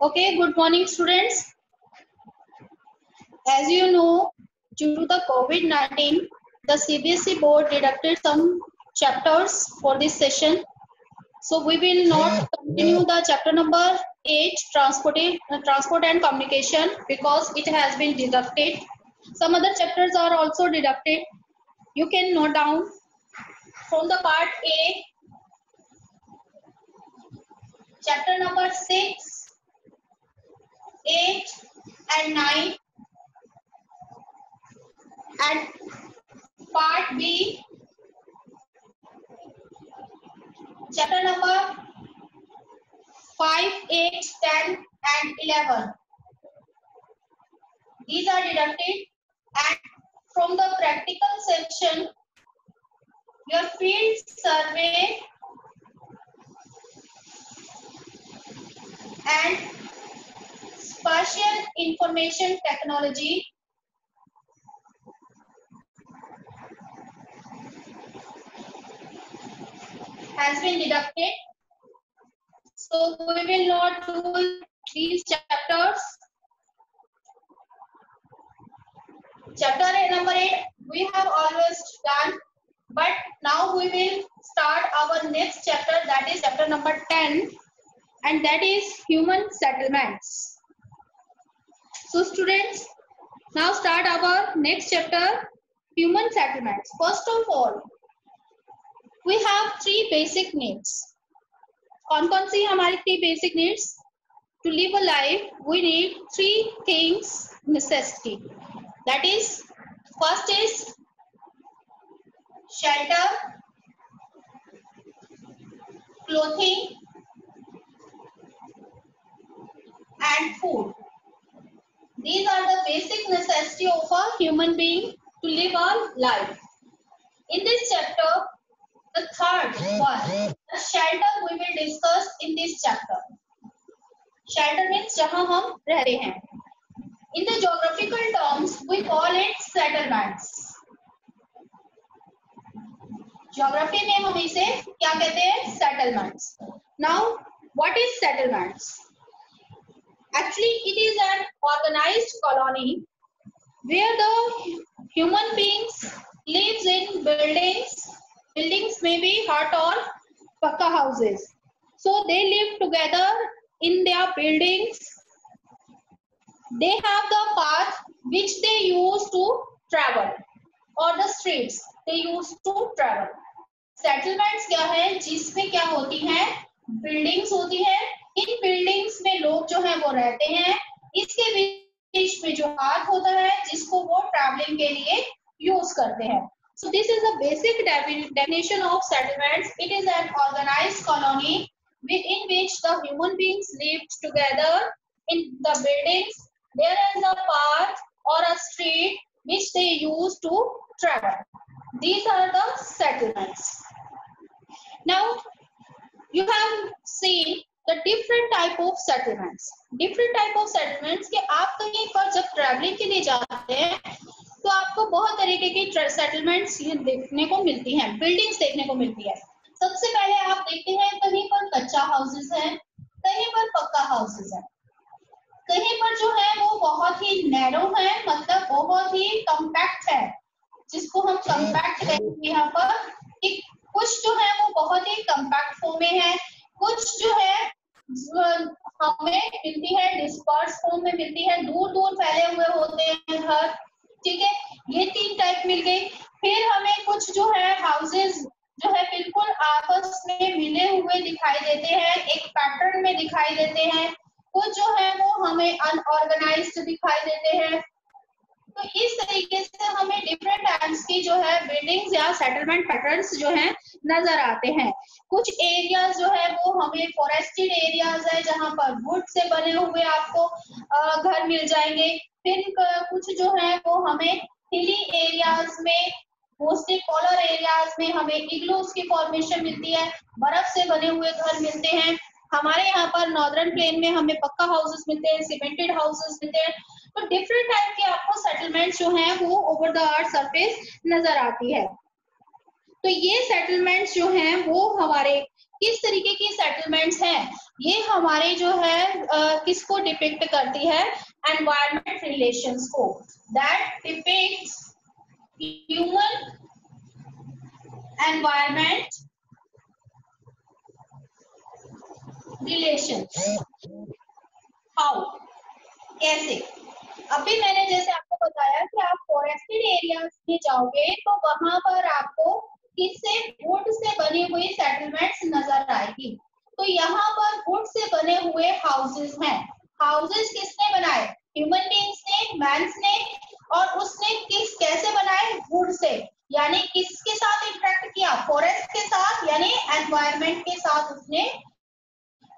Okay, good morning students. As you know, due to the COVID-19, the CBSE board deducted some chapters for this session. So we will not continue the chapter number 8, transport and communication, because it has been deducted. Some other chapters are also deducted. You can note down from the part A, chapter number 6, 8 and 9, and part B, chapter number 5, 8, 10 and 11. These are deducted, and from the practical section, your field survey and spatial information technology has been deducted. So we will not do these chapters. Chapter number 8 we have always done, but now we will start our next chapter, that is chapter number 10, and that is human settlements. So students, now start our next chapter, human settlements. First of all, we have three basic needs. कौन-कौन सी हमारी three basic needs? To live a life, we need three things necessity. That is, first is shelter, clothing, and food. These are the basic necessity of a human being to live a life. In this chapter, the third one, the shelter, we will discuss in this chapter. Shelter means जहाँ हम रहते हैं. In the geographical terms, we call it settlements. Geography में हम इसे क्या कहते हैं? Settlements. Now, what is settlements? Actually, it is an organized colony where the human beings lives in buildings. Buildings may be hut or pakka houses. So they live together in their buildings. They have the path which they use to travel, or the streets they use to travel. Settlements क्या है? जिसमें क्या होती हैं? Buildings होती है. इन buildings में लोग जो हैं वो रहते हैं. इसके बीच में जो path होता है जिसको वो traveling के लिए use करते हैं. So this is a basic definition of settlements. It is an organized colony in which the human beings live together in the buildings. There is a path or a street which they use to travel. These are the settlements. Now, you have seen the different type of settlements. Different type of settlements के आप कहीं पर जब traveling के लिए जाते हैं तो आपको बहुत तरीके की सेटलमेंट्स देखने को मिलती हैं, बिल्डिंग्स देखने को मिलती है. सबसे पहले आप देखते हैं कहीं पर कच्चा हाउसेस है, कहीं पर पक्का हाउसेस है, कहीं पर जो है वो बहुत ही नैरो है, मतलब बहुत ही कम्पैक्ट है, जिसको हम कम्पैक्ट कहते हैं यहाँ पर. कुछ जो है वो बहुत ही कम्पैक्ट फॉर्म में है, कुछ जो है हमें मिलती है डिस्पर्स फॉर्म में मिलती है, दूर दूर फैले हुए होते हैं घर. ठीक है, ये तीन टाइप मिल गई. फिर हमें कुछ जो है हाउसेस जो है बिल्कुल आपस में मिले हुए दिखाई देते हैं, एक पैटर्न में दिखाई देते हैं. कुछ जो है वो हमें अनऑर्गेनाइज्ड दिखाई देते हैं. तो इस तरीके से हमें डिफरेंट टाइप्स की जो है बिल्डिंग्स या सेटलमेंट पैटर्न्स जो है नजर आते हैं. कुछ एरियाज जो है वो हमें फॉरेस्टेड एरियाज है जहां पर वुड से बने हुए आपको घर मिल जाएंगे. फिर कुछ जो है वो हमें हिली एरियाज में, मोस्टली पोलर एरियाज में हमें इग्लूस की फॉर्मेशन मिलती है, बर्फ से बने हुए घर मिलते हैं. हमारे यहाँ पर नॉर्दर्न प्लेन में हमें पक्का हाउसेस मिलते हैं, सीमेंटेड हाउसेस मिलते हैं. तो डिफरेंट टाइप के आपको सेटलमेंट जो हैं वो ओवर द अर्थ सरफेस नजर आती है. तो ये सेटलमेंट्स जो हैं वो हमारे किस तरीके की सेटलमेंट्स हैं, ये हमारे जो है किसको डिपिक्ट करती है, एनवायरमेंट रिलेशंस को, that depicts human environment relations. How, कैसे? अभी मैंने जैसे आपको बताया कि आप फॉरेस्टेड एरियाज में जाओगे तो वहां पर आपको किससे, वुड से बनी हुई सेटलमेंट्स नजर आएगी। तो यहाँ पर वुड से बने हुए हाउसेस हैं। हाउसेस किसने बनाए, ह्यूमन बीइंग्स ने, मैंस ने, और उसने किस कैसे बनाए, वुड से, यानी किसके साथ इंटरेक्ट किया, फॉरेस्ट के साथ, यानी एनवायरमेंट के साथ उसने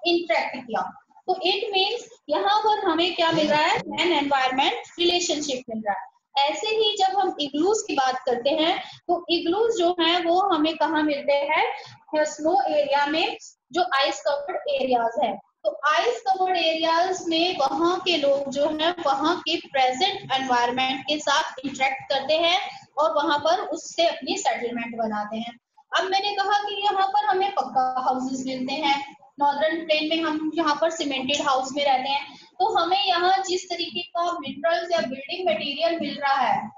इंटरेक्ट किया। तो इट मीन्स यहाँ पर हमें क्या मिल रहा है, मैन एनवायरमेंट रिलेशनशिप मिल रहा है। ऐसे ही जब हम इग्लूज की बात करते हैं तो इग्लूज जो है वो हमें कहाँ मिलते हैं, स्नो एरिया में, जो आइस कवर्ड एरियाज है। तो आइस कवर्ड एरियाज में वहां के लोग जो है वहां के प्रेजेंट एनवायरमेंट के साथ इंटरेक्ट करते हैं और वहां पर उससे अपनी सेटलमेंट बनाते हैं। अब मैंने कहा कि यहाँ पर हमें पक्का हाउसेस मिलते हैं, नॉर्दर्न प्लेन में हम यहाँ पर सीमेंटेड हाउस में रहते हैं, तो हमें यहाँ जिस तरीके का मिनरल्स या बिल्डिंग मटेरियल मिल रहा है,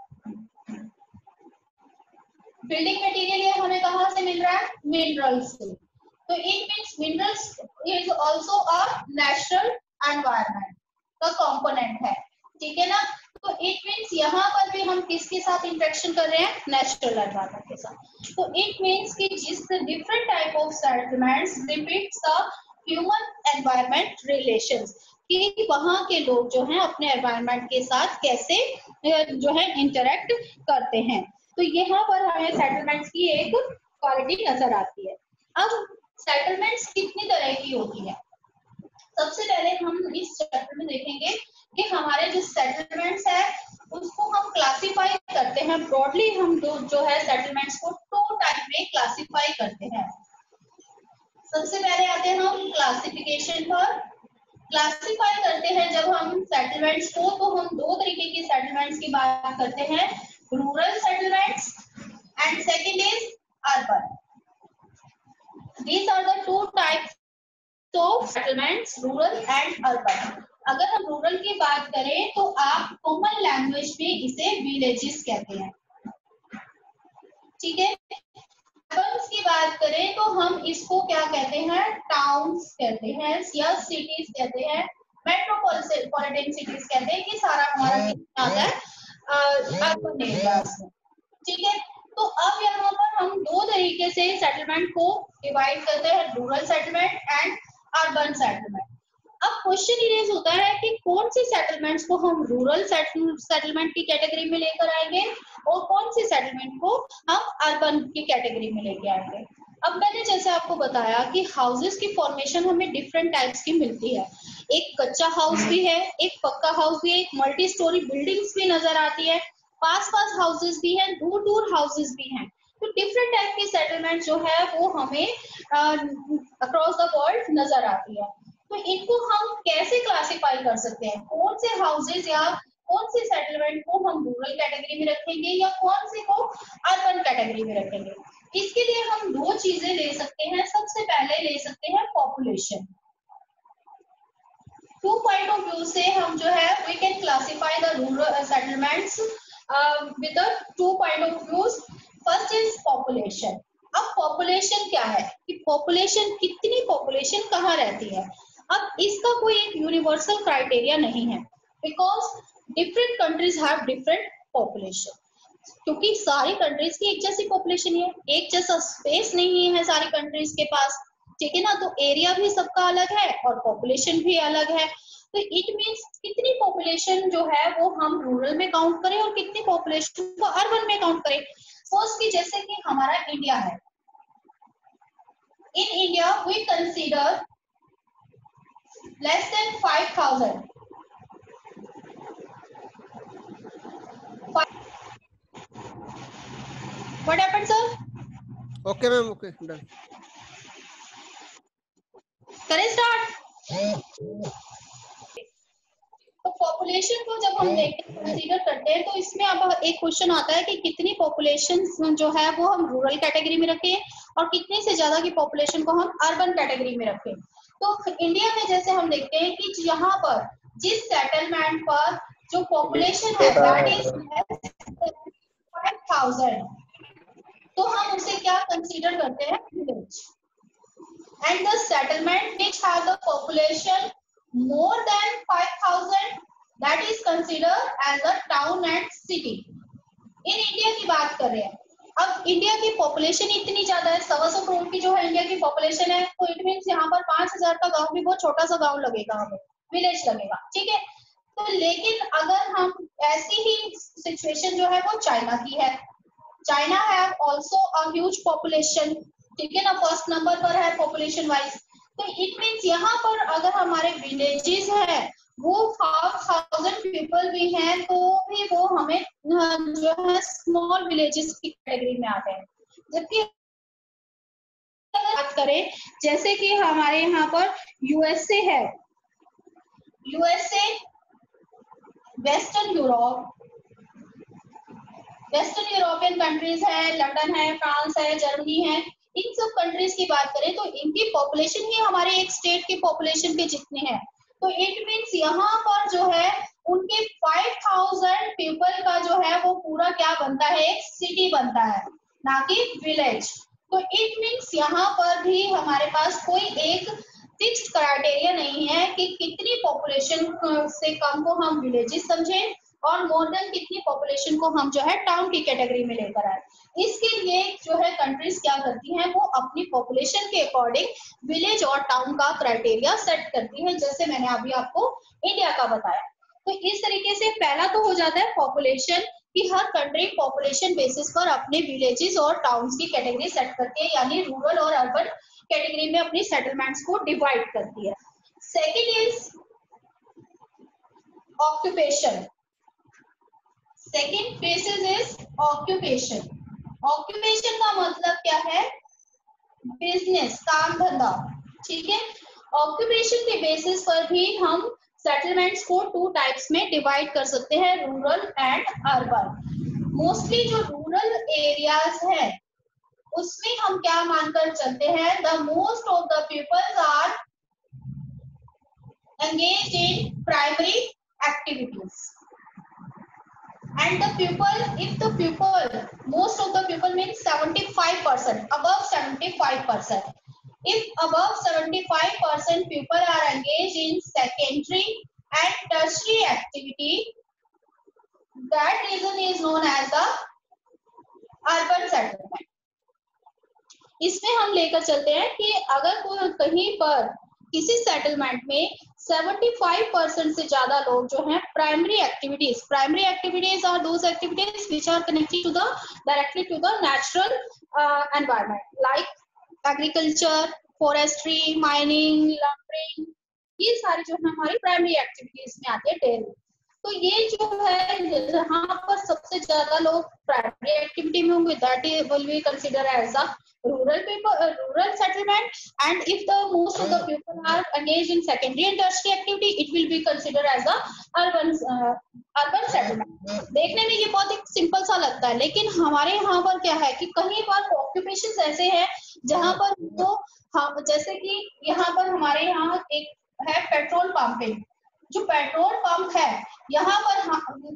बिल्डिंग मटेरियल ये हमें कहाँ से मिल रहा है, मिनरल्स से। तो it means minerals is also a natural environment का कंपोनेंट है, ठीक है ना। तो इट मीन्स यहाँ पर भी हम किसके साथ इंटरेक्शन कर रहे हैं, नेचुरल एनवायरनमेंट के साथ। तो इट मीन्स कि जिस different type of settlements depicts the human environment relations, कि वहाँ के लोग जो हैं अपने एनवायरनमेंट के साथ कैसे जो है इंटरेक्ट करते हैं। तो यहाँ पर हमें सेटलमेंट्स की एक क्वालिटी नजर आती है। अब सेटलमेंट्स कितनी तरह की होती है, सबसे पहले हम इस चैप्टर में देखेंगे कि हमारे जो सेटलमेंट्स है उसको हम क्लासिफाई करते हैं ब्रॉडली। हम जो है सेटलमेंट्स को 2 टाइप में क्लासिफाई करते हैं। सबसे पहले आते हैं हम क्लासिफिकेशन पर। क्लासिफाई करते हैं जब हम सेटलमेंट्स को, तो हम 2 तरीके की सेटलमेंट्स की बात करते हैं, rural settlements and second is urban. These are the 2 types of settlements, rural and urban. अगर हम रूरल की बात करें तो आप कॉमन लैंग्वेज में इसे विलेजेस कहते हैं, ठीक है। अर्बन्स की बात करें तो हम इसको क्या कहते हैं, टाउन्स कहते हैं या सिटीज कहते हैं, मेट्रोपॉलिटन सिटीज कहते हैं। ये सारा हमारा आता है अर्बन एरियाज में, ठीक है। तो अब यहाँ पर हम 2 तरीके से सेटलमेंट को डिवाइड करते हैं, rural settlement and urban settlement. अब क्वेश्चन ये होता है कि कौन सी सेटलमेंट्स को हम रूरल सेटलमेंट की कैटेगरी में लेकर आएंगे और कौन सी सेटलमेंट को हम अर्बन की कैटेगरी में लेके आएंगे। अब मैंने जैसे आपको बताया कि हाउसेस की फॉर्मेशन हमें डिफरेंट टाइप्स की मिलती है, एक कच्चा हाउस भी है, एक पक्का हाउस भी है, एक मल्टी स्टोरी बिल्डिंग्स भी नजर आती है, पास हाउसेस भी हैं, दूर हाउसेस भी हैं। तो डिफरेंट टाइप की सेटलमेंट जो है वो हमें अक्रॉस द वर्ल्ड नजर आती है। तो इनको हम कैसे क्लासिफाई कर सकते हैं, कौन से हाउसेस या कौन से सेटलमेंट को हम रूरल कैटेगरी में रखेंगे या कौन से को अर्बन कैटेगरी में रखेंगे। इसके लिए हम 2 चीजें ले सकते हैं। सबसे पहले ले सकते हैं पॉपुलेशन। 2 पॉइंट ऑफ व्यू से हम जो है we can classify the rural settlements with the 2 point of views. First is population. अब पॉपुलेशन क्या है कि पॉपुलेशन, कितनी पॉपुलेशन कहाँ रहती है। अब इसका कोई एक यूनिवर्सल क्राइटेरिया नहीं है, because different countries have different population, क्योंकि सारी कंट्रीज की एक जैसी पॉपुलेशन है, एक जैसा स्पेस नहीं है सारी कंट्रीज के पास, ठीक है ना। तो एरिया भी सबका अलग है और पॉपुलेशन भी अलग है। तो इट मीन्स कितनी पॉपुलेशन जो है वो हम रूरल में काउंट करें और कितनी पॉपुलेशन को अर्बन में काउंट करें। सपोज कि जैसे कि हमारा इंडिया है, in India we consider less than 5,000। What happened, sir? Okay, ma'am. Okay, done. करें स्टार्ट। तो पॉपुलेशन को जब हम कंसीडर करते हैं तो इसमें अब एक क्वेश्चन आता है कि कितनी पॉपुलेशन जो है वो हम रूरल कैटेगरी में रखें और कितने से ज्यादा की पॉपुलेशन को हम अर्बन कैटेगरी में रखें। तो इंडिया में जैसे हम देखते हैं कि यहाँ पर जिस सेटलमेंट पर जो पॉपुलेशन है दैट इज 5000, तो हम उसे क्या कंसीडर करते हैं, village. And the settlement which have the population more than 5000 that is consider as a town and city. In India की बात कर रहे हैं। अब इंडिया की पॉपुलेशन इतनी ज्यादा है, 125 करोड़ की जो है इंडिया की पॉपुलेशन है, तो इट मीन्स यहाँ पर 5000 का गांव भी बहुत छोटा सा गांव लगेगा, हमें विलेज लगेगा, ठीक है। तो लेकिन अगर हम ऐसी ही सिचुएशन जो है वो चाइना की है, China have also a huge population, ठीक है ना, फर्स्ट नंबर पर है पॉपुलेशन वाइज। तो इट मीन्स यहाँ पर अगर हमारे विलेजेस है वो 5000 पीपल भी हैं, तो भी वो हमें जो है स्मॉल विलेजेस की कैटेगरी में आते हैं। जबकि बात करें जैसे कि हमारे यहाँ पर यूएसए है, USA, western Europe, western European countries है, लंदन है, फ्रांस है, जर्मनी है, इन सब कंट्रीज की बात करें तो इनकी पॉपुलेशन ही हमारे एक स्टेट की पॉपुलेशन के जितने हैं। तो इट मीन्स यहाँ पर जो है उनके 5000 पीपल का जो है वो पूरा क्या बनता है, एक सिटी बनता है, ना कि विलेज। तो इट मीन्स यहाँ पर भी हमारे पास कोई एक फिक्स्ड क्राइटेरिया नहीं है कि कितनी पॉपुलेशन से कम को हम विलेजेस समझें और मोर देन कितनी पॉपुलेशन को हम जो है टाउन की कैटेगरी में लेकर आए। इसके लिए जो है कंट्रीज क्या करती हैं, वो अपनी पॉपुलेशन के अकॉर्डिंग विलेज और टाउन का क्राइटेरिया सेट करती है, जैसे मैंने अभी आपको इंडिया का बताया। तो इस तरीके से पहला तो हो जाता है पॉपुलेशन, कि हर कंट्री पॉपुलेशन बेसिस पर अपने विलेजेस और टाउन्स की कैटेगरी सेट करती है, यानी रूरल और अर्बन कैटेगरी में अपनी सेटलमेंट्स को डिवाइड करती है। Second is occupation. Second basis is occupation. Occupation का मतलब क्या है, बिजनेस, काम धंधा, ठीक है। ऑक्यूपेशन के बेसिस पर भी हम सेटलमेंट्स को 2 टाइप्स में डिवाइड कर सकते हैं, रूरल एंड अर्बन। मोस्टली जो रूरल एरियाज है उसमें हम क्या मानकर चलते हैं, the most of the peoples are engaged in primary activities, and the people, if the people, most of the people means 75%, above 75%, if above 75% people are engaged in secondary and tertiary activity, that reason is known as the urban settlement। इसमें हम लेकर चलते हैं कि अगर कोई कहीं पर किसी सेटलमेंट में 75% से ज्यादा लोग जो हैं primary activities are those activities which are connected to the directly to the natural environment, like agriculture, forestry, mining, lumbering, ये सारी जो है हमारी प्राइमरी एक्टिविटीज में आती है, डेयरी। तो ये जो है जहाँ पर सबसे ज्यादा लोग प्राइमरी एक्टिविटी में होंगे, that will be consider as a rural people, rural settlement, and if the most of the people are engaged in secondary and tertiary activity, it will be considered as a urban settlement। देखने में ये बहुत एक simple सा लगता है, लेकिन हमारे यहाँ पर क्या है कि कहीं पर ऑक्यूपेशंस ऐसे हैं जहाँ पर तो हम, जैसे कि यहाँ पर हमारे यहाँ एक है पेट्रोल पंपिंग। जो पेट्रोल पंप है यहाँ पर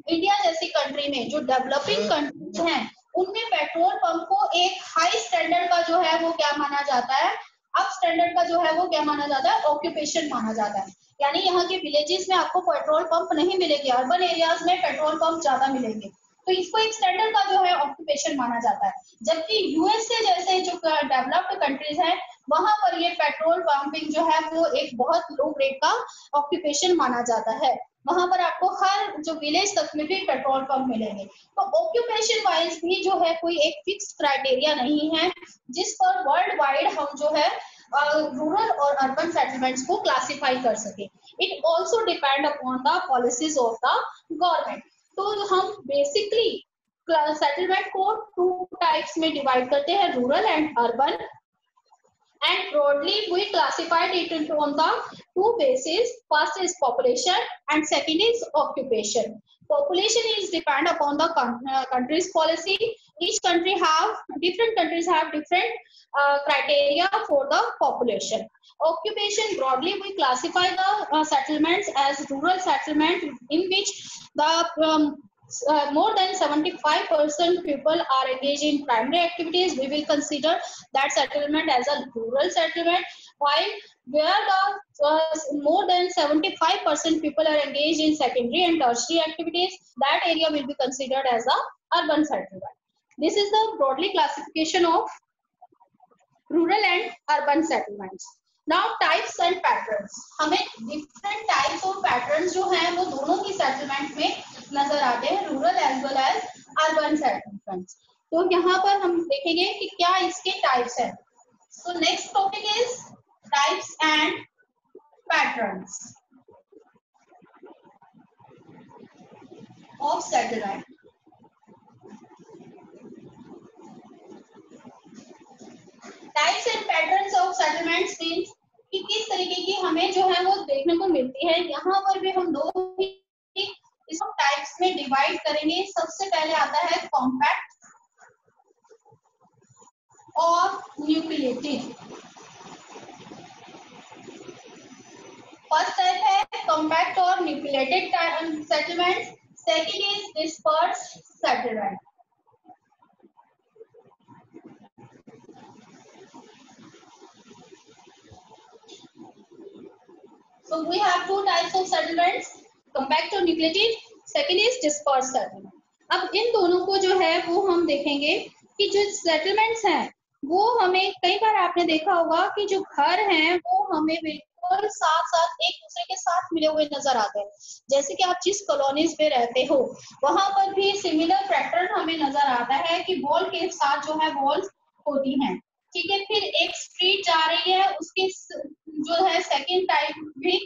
इंडिया जैसी कंट्री में, जो डेवलपिंग कंट्रीज हैं उनमें पेट्रोल पंप को एक हाई स्टैंडर्ड का जो है वो क्या माना जाता है, अप स्टैंडर्ड का जो है वो क्या माना जाता है, ऑक्यूपेशन माना जाता है। यानी यहाँ के विलेजेस में आपको पेट्रोल पंप नहीं मिलेंगे, अर्बन एरियाज में पेट्रोल पंप ज्यादा मिलेंगे, तो इसको एक स्टैंडर्ड का जो है ऑक्यूपेशन माना जाता है। जबकि यूएसए जैसे जो डेवलप्ड कंट्रीज हैं वहां पर ये पेट्रोल पंपिंग जो है वो एक बहुत लो ग्रेड का ऑक्यूपेशन माना जाता है। वहां पर आपको हर जो विलेज तक में भी पेट्रोल पंप मिलेंगे। तो ऑक्यूपेशन वाइज भी जो है कोई एक फिक्स्ड क्राइटेरिया नहीं है जिस पर वर्ल्ड वाइड हम जो है रूरल और अर्बन सेटलमेंट्स को क्लासिफाई कर सके। It also depend upon the policies of the government. तो हम बेसिकली सेटलमेंट को 2 टाइप्स में डिवाइड करते हैं, rural and urban, and broadly we classified it into on the 2 bases. First is population and second is occupation. Population is depend upon the country's policy, each country have different countries have different criteria for the population. Occupation, broadly we classify the settlements as rural settlement in which the more than 75% people are engaged in primary activities. We will consider that settlement as a rural settlement, while where the more than 75% people are engaged in secondary and tertiary activities, that area will be considered as a urban settlement. This is the broadly classification of rural and urban settlements. Now types and patterns, हमें different types of patterns जो हैं वो दोनों ही settlement में नजर आते हैं, rural as well as urban settlements. तो यहाँ पर हम देखेंगे कि क्या इसके types हैं. So next topic is types and patterns of settlement. Types and patterns of settlements means कि किस तरीके की हमें जो है वो देखने को मिलती है. यहाँ पर भी हम दो ही इसको टाइप्स में डिवाइड करेंगे. सबसे पहले आता है कॉम्पैक्ट और न्यूक्लिएटेड. फर्स्ट टाइप है कॉम्पैक्ट और nucleated settlements. Second is dispersed settlement. So we have two types of settlements, compact और nucleated. Second is dispersed settlement. अब इन दोनों को जो है वो हम देखेंगे कि जो settlements हैं वो हमें कई बार आपने देखा होगा कि जो घर हैं वो हमें बिल्कुल साथ साथ एक दूसरे के साथ मिले हुए नजर आते हैं. जैसे कि आप जिस कॉलोनीज में रहते हो वहां पर भी सिमिलर पैटर्न हमें नजर आता है कि वॉल के साथ जो है वॉल्स होती हैं. ठीक है, फिर एक स्ट्रीट जा रही है, उसके जो है सेकंड टाइप भी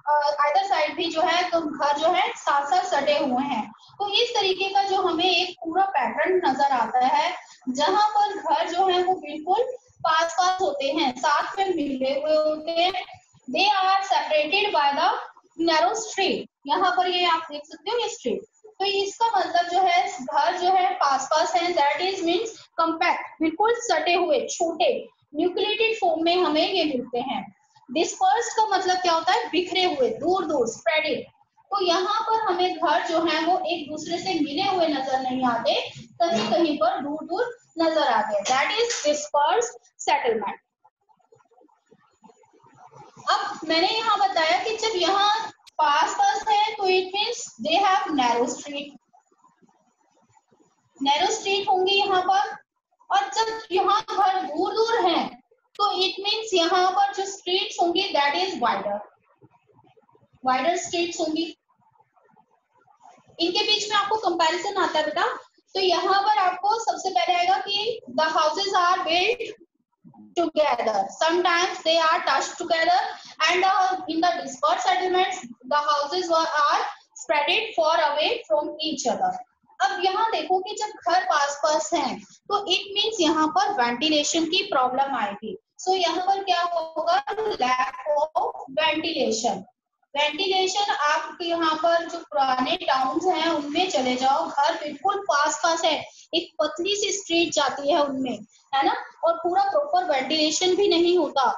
आइदर साइड भी जो है तो घर जो है साथ साथ सटे हुए हैं. तो इस तरीके का जो हमें एक पूरा पैटर्न नजर आता है जहां पर घर जो है वो बिल्कुल पास पास होते हैं, साथ में मिले हुए होते हैं. They are separated by the narrow street. यहाँ पर ये आप देख सकते हो ये स्ट्रीट. तो इसका मतलब जो है घर जो है पास पास है, दैट इज मीन्स कम्पैक्ट, बिल्कुल सटे हुए छोटे. न्यूक्लिएटेड फॉर्म में हमें ये मिलते हैं. डिस्पर्स्ड का मतलब क्या होता है, बिखरे हुए, दूर दूर, स्प्रेडेड. तो यहाँ पर हमें घर जो है वो एक दूसरे से मिले हुए नजर नहीं आते, कहीं कहीं पर दूर दूर नजर आते हैं. That is dispersed settlement. अब मैंने यहाँ बताया कि जब यहाँ पास पास है तो it means they have narrow street. Narrow street होंगी यहाँ पर. और जब यहाँ घर दूर दूर हैं तो इट मीन्स यहाँ पर जो स्ट्रीट्स होंगी that is wider, wider streets होंगी. इनके बीच में आपको कंपैरिजन आता है बेटा. तो यहाँ पर आपको सबसे पहले आएगा कि the houses are built together, sometimes they are touched together, and in the dispersed settlements the houses are spreaded far away from each other. अब यहाँ देखो कि जब घर पास पास हैं तो इट मीन्स यहाँ पर वेंटिलेशन की प्रॉब्लम आएगी. सो यहाँ पर क्या होगा, लैक ऑफ वेंटिलेशन. वेंटिलेशन आप यहाँ पर जो पुराने टाउन्स हैं उनमें चले जाओ, घर बिल्कुल पास पास है, एक पतली सी स्ट्रीट जाती है उनमें, है ना, और पूरा प्रॉपर वेंटिलेशन भी नहीं होता.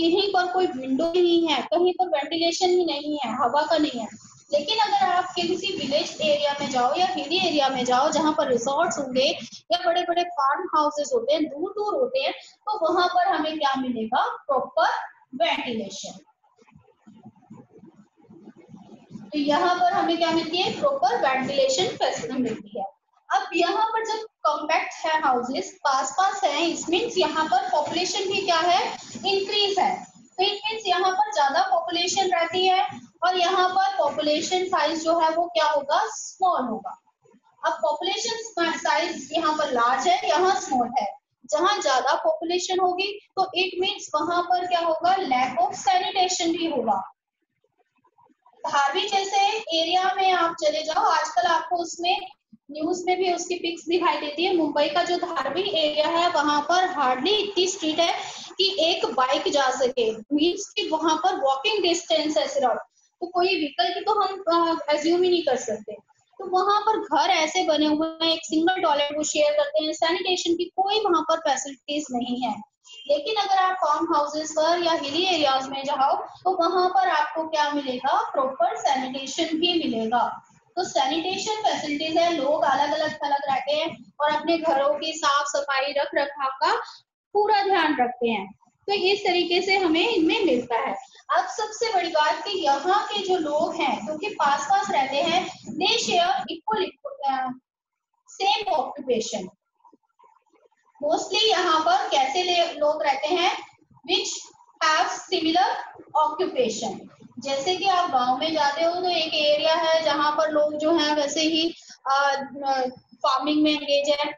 कहीं पर कोई विंडो नहीं है, कहीं पर वेंटिलेशन ही नहीं है, हवा का नहीं है. लेकिन अगर आप किसी विलेज एरिया में जाओ या हिली एरिया में जाओ जहाँ पर रिसोर्ट्स होंगे या बड़े बड़े फार्म हाउसेस होते हैं, दूर दूर होते हैं, तो वहां पर हमें क्या मिलेगा, प्रॉपर वेंटिलेशन. तो यहाँ पर हमें क्या मिलती है, प्रॉपर वेंटिलेशन फैसिलिटी मिलती है. अब यहाँ पर जब कॉम्पैक्ट है, हाउसेस पास पास है, इट मीन्स यहाँ पर पॉपुलेशन भी क्या है, इंक्रीज है. तो इट मीन्स यहाँ पर ज्यादा पॉपुलेशन रहती है और यहाँ पर पॉपुलेशन साइज जो है वो क्या होगा, स्मॉल होगा. अब पॉपुलेशन साइज यहाँ पर लार्ज है, यहाँ स्मॉल है. जहाँ ज्यादा पॉपुलेशन होगी तो इट मीन्स वहां पर क्या होगा, लैक ऑफ सैनिटेशन भी होगा. धारवी जैसे एरिया में आप चले जाओ, आजकल आपको उसमें न्यूज में भी उसकी पिक्स दिखाई देती है. मुंबई का जो धारवी एरिया है वहां पर हार्डली इतनी स्ट्रीट है कि एक बाइक जा सके, मीन्स कि वहां पर वॉकिंग डिस्टेंस है सिर्फ. तो कोई व्हीकल की तो हम एज्यूम ही नहीं कर सकते. तो वहां पर घर ऐसे बने हुए हैं, एक सिंगल टॉयलेट वो शेयर करते हैं, सैनिटेशन की कोई वहां पर फैसिलिटीज नहीं है। लेकिन अगर आप फार्म हाउसेस पर या हिली एरियाज में जाओ तो वहां पर आपको क्या मिलेगा, प्रॉपर सैनिटेशन भी मिलेगा। तो सैनिटेशन फैसिलिटीज है, लोग अलग अलग थलग रहते हैं और अपने घरों की साफ सफाई रख रखाव का पूरा ध्यान रखते हैं। तो इस तरीके से हमें इनमें मिलता है। अब सबसे बड़ी बात कि यहाँ के जो लोग हैं क्योंकि पास पास रहते हैं, they share equal same occupation. Mostly यहाँ पर कैसे लोग रहते हैं, विच हैव सिमिलर ऑक्यूपेशन। जैसे कि आप गांव में जाते हो तो एक एरिया है जहां पर लोग जो है वैसे ही फार्मिंग में एंगेज है।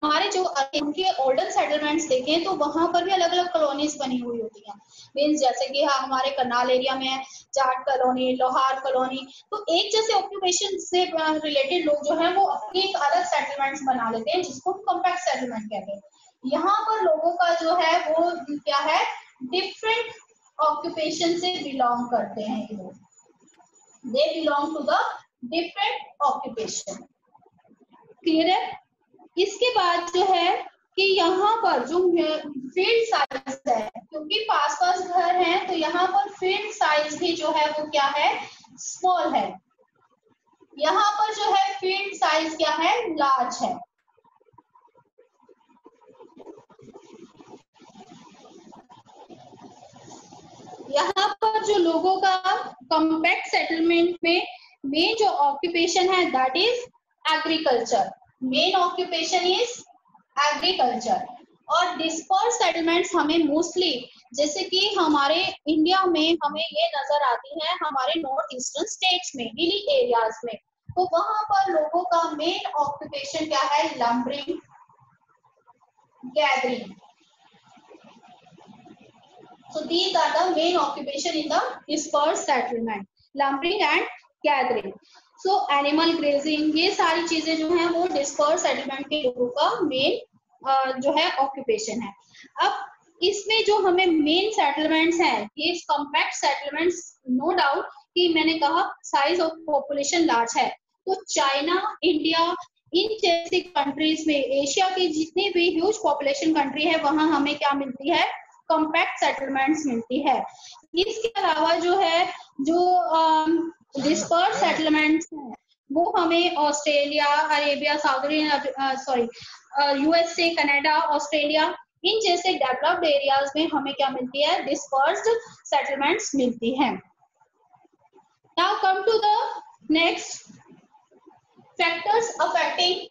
हमारे जो उनके ओल्डर सेटलमेंट्स देखें तो वहां पर भी अलग अलग कॉलोनीज बनी हुई होती हैं। मीन्स जैसे कि हाँ हमारे करनाल एरिया में है जाट कॉलोनी, लोहार कॉलोनी, तो एक जैसे ऑक्यूपेशन से रिलेटेड लोग जो है वो अपनी एक अलग सेटलमेंट्स बना लेते हैं जिसको हम कॉम्पैक्ट सेटलमेंट कहते हैं। यहाँ पर लोगों का जो है वो क्या है, डिफरेंट ऑक्यूपेशन से बिलोंग करते हैं ये लोग, they belong to the different occupation. Clear है। इसके बाद जो है कि यहाँ पर जो फील्ड साइज है, क्योंकि पास पास घर हैं तो यहाँ पर फील्ड साइज भी जो है वो क्या है, स्मॉल है। यहाँ पर जो है फील्ड साइज क्या है, लार्ज है। यहाँ पर जो लोगों का कॉम्पैक्ट सेटलमेंट में मेन जो ऑक्यूपेशन है that is agriculture. Main occupation is agriculture. और डिस्पर्स सेटलमेंट्स हमें मोस्टली जैसे कि हमारे इंडिया में हमें ये नजर आती है हमारे नॉर्थ ईस्टर्न स्टेट्स में, हिली एरियाज में। तो वहां पर लोगों का मेन ऑक्यूपेशन क्या है, lumbering, gathering. So these are the main occupation in the dispersed settlement, lumbering and gathering. So animal grazing, ये सारी चीजें जो हैं वो dispersed settlement के लोगों का main जो है occupation है। अब इसमें जो हमें main settlements हैं, ये compact settlements, no doubt कि मैंने कहा size of population large है, तो चाइना, इंडिया, इन जैसी कंट्रीज में, एशिया की जितनी भी ह्यूज पॉपुलेशन कंट्री है वहां हमें क्या मिलती है, कॉम्पैक्ट सेटलमेंट्स मिलती है। इसके अलावा जो है जो डिस्पर्स सेटलमेंट्स हैं वो हमें Australia, Arabia sorry USA, Canada, Australia, इन जैसे डेवलप्ड एरियाज में हमें क्या मिलती है, डिस्पर्स्ड सेटलमेंट्स मिलती हैं। Now come to the next factors affecting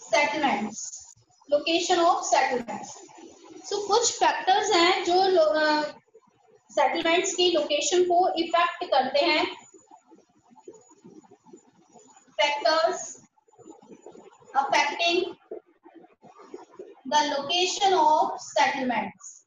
settlements, location of settlements. So कुछ फैक्टर्स हैं जो सेटलमेंट्स की लोकेशन को इफेक्ट करते हैं। Factors affecting the location of settlements.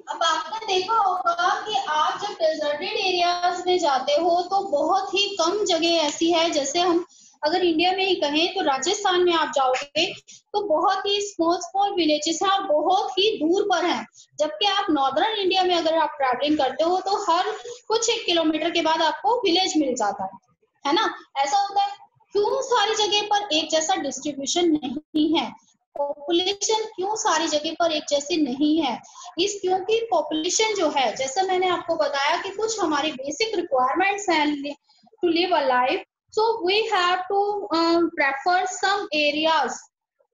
अब आपने देखा होगा कि आप जब डेजर्टेड एरियाज में जाते हो तो बहुत ही कम जगह ऐसी है, जैसे हम अगर इंडिया में ही कहें तो राजस्थान में आप जाओगे तो बहुत ही स्मॉल स्मॉल विलेजेस हैं और बहुत ही दूर पर हैं। जबकि आप नॉर्दर्न इंडिया में अगर आप ट्रैवलिंग करते हो तो हर कुछ 1 किलोमीटर के बाद आपको विलेज मिल जाता है ना। ऐसा होता है, क्यों सारी जगह पर एक जैसा डिस्ट्रीब्यूशन नहीं है, पॉपुलेशन क्यों सारी जगह पर एक जैसी नहीं है, इस क्योंकि पॉपुलेशन जो है, जैसा मैंने आपको बताया कि कुछ हमारी बेसिक रिक्वायरमेंट्स हैं to live a life, so we have to prefer some areas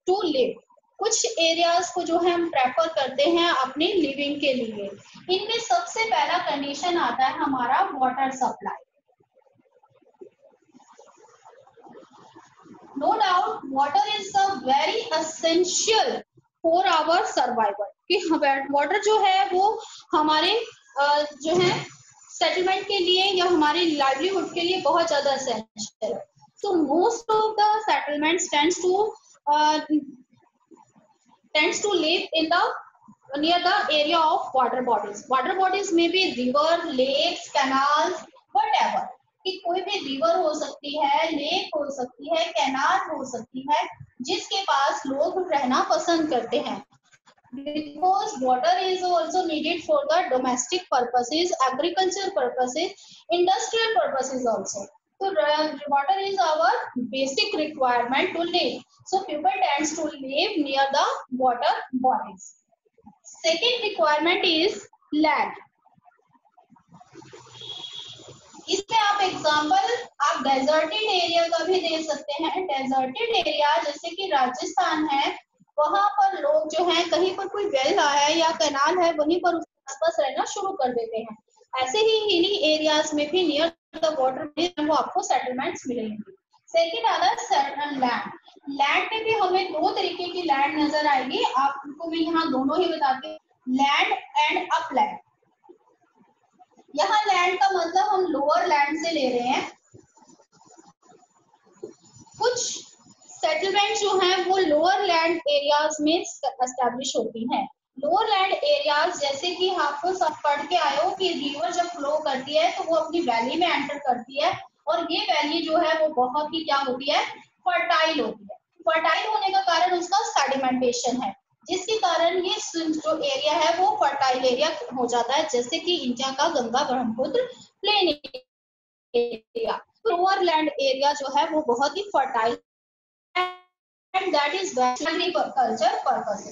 to live. कुछ एरियाज को जो है हम प्रेफर करते हैं अपनी लिविंग के लिए। इनमें सबसे पहला कंडीशन आता है हमारा water supply. No doubt water is a very essential for our survival, कि वाटर जो है वो हमारे जो है सेटलमेंट के लिए या हमारे लाइवलीहुड के लिए बहुत ज्यादा एसेंशियल है। So most of the settlements tends to live in the near the area of water bodies. Water bodies may be river, lakes, canals, whatever। कि कोई भी रिवर हो सकती है, लेक हो सकती है, कैनाल हो सकती है, जिसके पास लोग रहना पसंद करते हैं। Because water is also needed for the domestic purposes, agriculture purposes, industrial purposes also. So water is our basic requirement to live. So people tends to live near the water bodies. Second requirement is land. इसमें आप example आप deserted area का भी दे सकते हैं। Deserted area जैसे कि राजस्थान है, वहां पर लोग जो हैं कहीं पर कोई वेल है या कैनाल है, वहीं पर उसके आसपास रहना शुरू कर देते हैं। ऐसे ही हिली एरियाज में भी नियर द वाटर वो आपको सेटलमेंट्स मिलेंगे। सेकेंड आता है लैंड। लैंड में भी हमें दो तरीके की लैंड नजर आएगी, आपको मैं यहाँ दोनों ही बताती हूँ, लैंड एंड अपलैंड। यहाँ लैंड का मतलब हम लोअर लैंड से ले रहे हैं। कुछ सेटलमेंट जो हैं वो लोअर लैंड एरियाज में एस्टेब्लिश होती हैं। लोअर लैंड एरियाज जैसे कि आपको सब पढ़ के आए हो कि रिवर जब फ्लो करती है तो वो अपनी वैली में एंटर करती है, और ये वैली जो है वो बहुत ही क्या होती है, फर्टाइल होती है। फर्टाइल होने का कारण उसका सेडिमेंटेशन है, जिसके कारण ये जो एरिया है वो फर्टाइल एरिया हो जाता है, जैसे कि इंडिया का Ganga Brahmaputra plain area. Lower land area जो है वो बहुत ही fertile and that is agriculture purpose.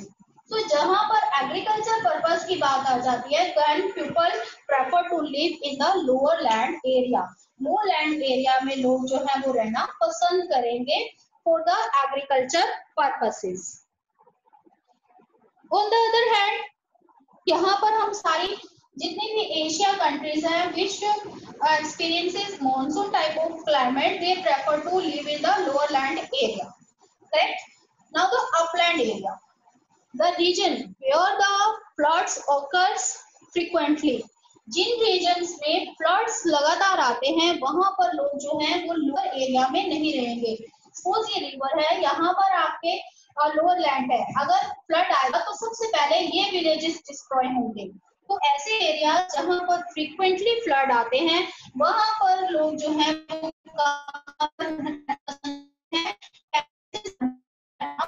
तो जहां पर एग्रीकल्चर पर्पस की बात आ जाती है, then people prefer to live in the lower land area. Low land area में लोग जो है वो रहना पसंद करेंगे for the agriculture purposes. On the other hand यहाँ पर हम सारी जितनी भी एशिया कंट्रीज हैं which experiences monsoon type of climate, they prefer to live in the lower land area. Correct? Now the upland area, the region where the floods occurs frequently. जिन regions में floods लगातार आते हैं वहां पर लोग जो हैं वो लोअर एरिया में नहीं रहेंगे। सपोज ये रिवर है, यहाँ पर आपके लोअर लैंड है, अगर फ्लड आएगा तो सबसे पहले ये विलेजेस डिस्ट्रॉय होंगे। तो ऐसे एरिया जहां पर फ्रीक्वेंटली फ्लड आते हैं वहां पर लोग जो हैं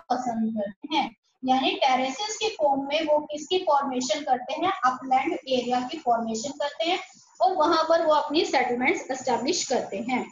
पसंद करते हैं, यानी टेरेसेस के फॉर्म में वो किसकी फॉर्मेशन करते हैं, अपलैंड एरिया की फॉर्मेशन करते हैं, और वहां पर वो अपनी सेटलमेंट्स एस्टेब्लिश करते हैं।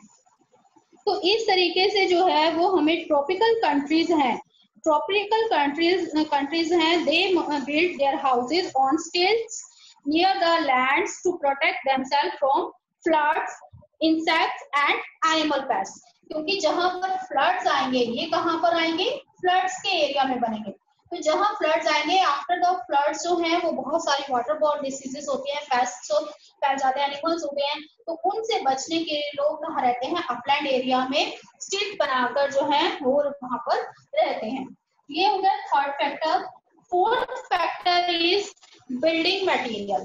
तो इस तरीके से जो है वो हमें ट्रॉपिकल कंट्रीज हैं, ट्रॉपिकल कंट्रीज हैं, they build their houses on stilts near the lands to protect themselves from floods, insects and animal pests. क्योंकि जहां पर फ्लड्स आएंगे, ये कहां पर आएंगे, फ्लड्स के एरिया में बनेंगे। तो जहां फ्लड्स आएंगे, आफ्टर द फ्लड्स जो है वो बहुत सारी वाटर बॉर्न डिसीजेस होती हैं, पेस्ट्स फैल जाते हैं, एनिमल्स होते हैं, तो उनसे बचने के लिए लोग कहाँ रहते हैं, अपलैंड एरिया में स्टिल्ट बनाकर जो है वो वहां पर रहते हैं। ये हो गया third factor. Fourth factor is building material.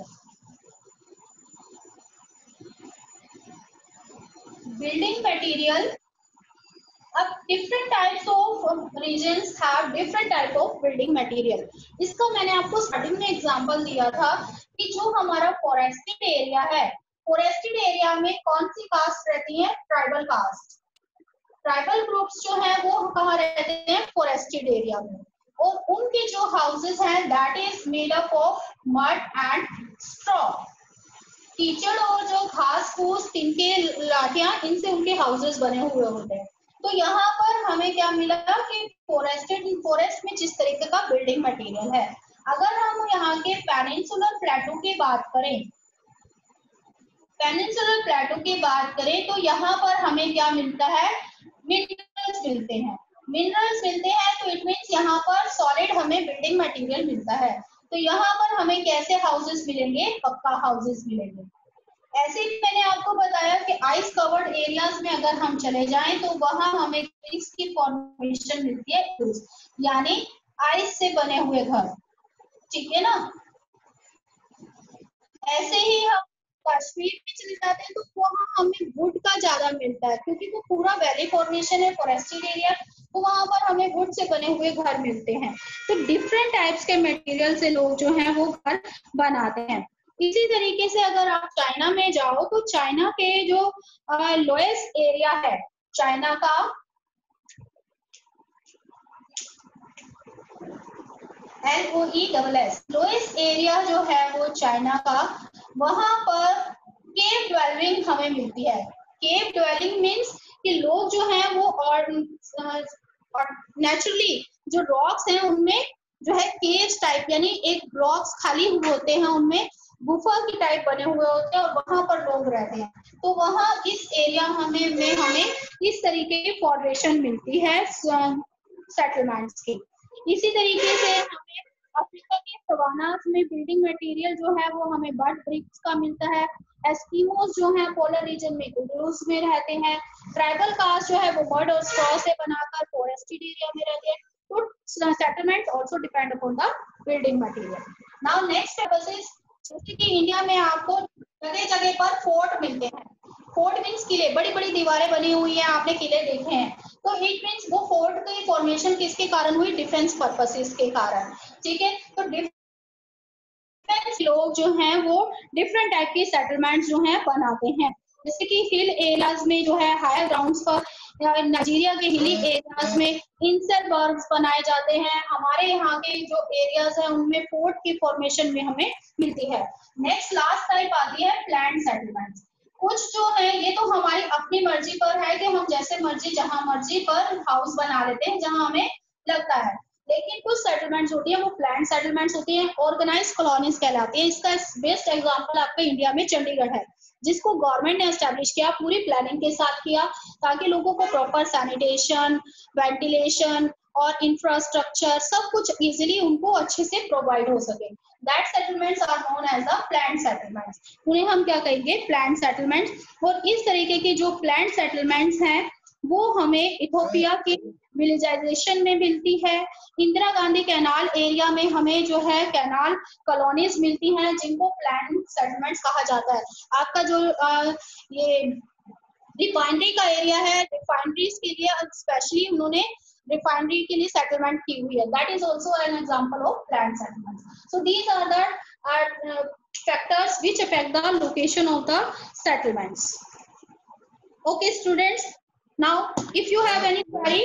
Building material, अब different types of regions have different type of building material. इसका मैंने आपको स्टार्टिंग में एग्जांपल दिया था कि जो हमारा फॉरेस्टेड एरिया है, फॉरेस्टेड एरिया में कौन सी कास्ट रहती है, ट्राइबल कास्ट। ट्राइबल ग्रुप्स जो है वो कहाँ रहते हैं, फॉरेस्टेड एरिया में, और उनके जो हाउसेस हैं that is made up of mud and straw. कीचड़ और जो घास फूस, तिनके, लाठियां, इनसे उनके हाउसेस बने हुए होते हैं। तो यहाँ पर हमें क्या मिला कि फॉरेस्ट में जिस तरीके का बिल्डिंग मटेरियल है, अगर हम यहाँ के पेनिनसुलर प्लेटो की बात करें, पेनिनसुलर प्लेटो की बात करें तो यहाँ पर हमें क्या मिलता है, मिनरल्स मिलते हैं। मिनरल्स मिलते हैं तो इट मीन्स यहाँ पर सॉलिड हमें बिल्डिंग मटेरियल मिलता है। तो यहाँ पर हमें कैसे हाउसेस मिलेंगे, पक्का हाउसेस मिलेंगे। ऐसे ही मैंने आपको बताया कि आइस कवर्ड एरियाज में अगर हम चले जाएं तो वहां हमें इसकी फॉर्मेशन मिलती है, यानी आइस से बने हुए घर, ठीक है ना। ऐसे ही हम कश्मीर में चले जाते हैं तो वहाँ हमें वुड का ज्यादा मिलता है, क्योंकि वो पूरा वैली फॉर्मेशन है, फॉरेस्टेड एरिया, तो वहां पर हमें वुड से बने हुए घर मिलते हैं। तो डिफरेंट टाइप्स के मटेरियल से लोग जो हैं वो घर बनाते हैं। इसी तरीके से अगर आप चाइना में जाओ तो चाइना के जो लोएस्ट एरिया है चाइना का, LOESS, लोएस्ट एरिया जो है वो चाइना का, वहां पर केव ड्वेलिंग हमें मिलती है। केव ड्वेलिंग मीन्स कि लोग जो हैं वो और नेचुरली जो रॉक्स हैं उनमें जो है केज टाइप यानी एक ब्लॉक्स खाली होते हैं, उनमें गुफा की टाइप बने हुए होते हैं और वहां पर लोग रहते हैं। तो वहां इस एरिया हमें इस तरीके की फॉर्मेशन मिलती है सेटलमेंट्स की। इसी तरीके से हमें अफ्रीका के सवानास में बिल्डिंग मटेरियल जो है वो हमें बर्ड ब्रिक्स का मिलता है। एस्किमोस जो है पोलर रीजन में इग्लूज में रहते हैं। ट्राइबल कास्ट जो है वो मड और स्ट्रॉ से बनाकर फॉरेस्टेड एरिया में रहते हैं। तो settlements also depend upon the building material. Now next purposes, जैसे कि इंडिया में आपको जगह जगह पर फोर्ट मिलते हैं। फोर्ट मीन्स किले, बड़ी बड़ी दीवारें बनी हुई हैं, आपने किले देखे हैं। तो इट मीन्स वो फोर्ट की फॉर्मेशन किसके कारण हुई? डिफेंस पर्पसेस के कारण। ठीक है, तो डिफेंस लोग जो हैं वो डिफरेंट टाइप की सेटलमेंट्स जो हैं बनाते हैं। जैसे कि हिल एरियाज में जो है हायर ग्राउंड्स पर, नाइजीरिया के हिली एरियाज में इंसरबर्ग्स बनाए जाते हैं। हमारे यहाँ के जो एरियाज हैं उनमें फोर्ट की फॉर्मेशन में हमें मिलती है। नेक्स्ट लास्ट टाइप आती है प्लान्ड सेटलमेंट्स। कुछ जो है ये तो हमारी अपनी मर्जी पर है कि हम जैसे मर्जी जहां मर्जी पर हाउस बना लेते हैं जहां हमें लगता है। लेकिन कुछ सेटलमेंट्स होती है वो प्लान्ड सेटलमेंट्स होती हैं, ऑर्गेनाइज्ड कॉलोनीज कहलाती है। इसका बेस्ट एग्जांपल आपका इंडिया में चंडीगढ़ है, जिसको गवर्नमेंट ने एस्टेब्लिश किया, पूरी प्लानिंग के साथ किया, ताकि लोगों को प्रॉपर सैनिटेशन, वेंटिलेशन और इंफ्रास्ट्रक्चर सब कुछ इजीली उनको अच्छे से प्रोवाइड हो सके। That settlements are known as the planned settlements. उन्हें हम क्या कहेंगे? Planned settlements. और इस तरीके के जो प्लान्ड सेटलमेंट्स हैं वो हमें इथोपिया के विलेजाइजेशन में मिलती है। इंदिरा गांधी कैनाल एरिया में हमें जो है कैनाल कॉलोनीज मिलती हैं, जिनको प्लान्ड सेटलमेंट्स कहा जाता है। आपका जो ये रिफाइनरी का एरिया है, रिफाइनरीज के लिए स्पेशली उन्होंने रिफाइनरी के लिए सेटलमेंट की हुई है। That is also an example of planned settlement. So these are the factors which affect the location of the settlements. Okay students, now if you have any query